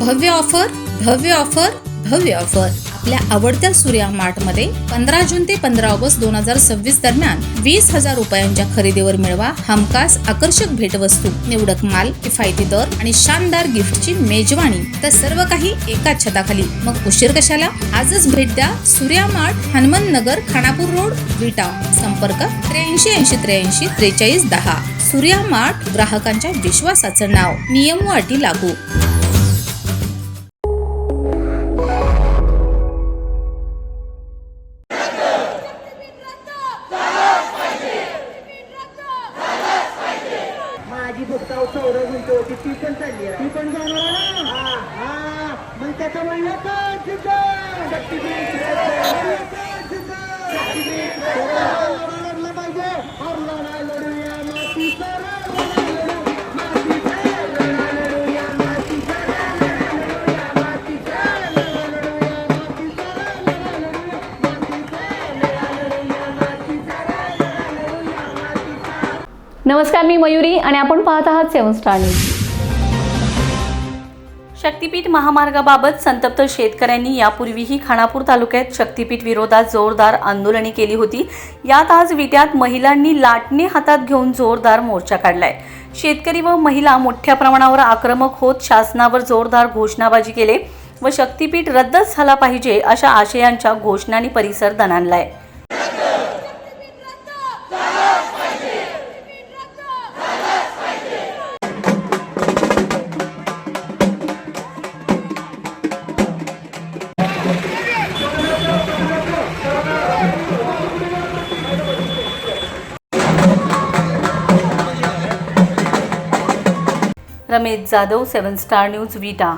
भव्य ऑफर भव्य ऑफर भव्य ऑफर आपल्या आवडत्या सूर्या मार्ट मध्ये 15 जून ते 15 ऑगस्ट 2026 दरम्यान 20,000 रुपयांच्या खरेदीवर मिळवा हमखास आकर्षक भेटवस्तू, निवडक माल, किफायती दर आणि शानदार गिफ्टची मेजवानी. तर सर्व काही एकाच छताखाली. मग उशीर कशाला? आजच भेट द्या सूर्या मार्ट, हनुमान नगर, खानापूर रोड, विटा. संपर्क 83 43 10. सूर्या मार्ट, ग्राहकांच्या विश्वासाचं नाव. नियम व अटी लागू. माझी भुक्ता चौरव म्हणतो की ती पण चालली आहे. ती पण जाणार ना. मग त्याचं म्हणलं तर लढलं पाहिजे. हरला नाही लढूया मातीचा नमस्कार, मी मयुरी आणि आपण पाहत आहात 7 स्टार न्यूज. शक्तीपीठ महामार्गाबाबत संतप्त शेतकऱ्यांनी यापूर्वीही खानापूर तालुक्यात शक्तीपीठ विरोधात जोरदार आंदोलने केली होती. यात आज विट्यात महिलांनी लाटणे हातात घेऊन जोरदार मोर्चा काढलाय. शेतकरी व महिला मोठ्या प्रमाणावर आक्रमक होत शासनावर जोरदार घोषणाबाजी केले व शक्तीपीठ रद्दच झाला पाहिजे अशा आशयांच्या घोषणांनी परिसर दणाणलाय. रमेश जाधव, 7 स्टार न्यूज, विटा.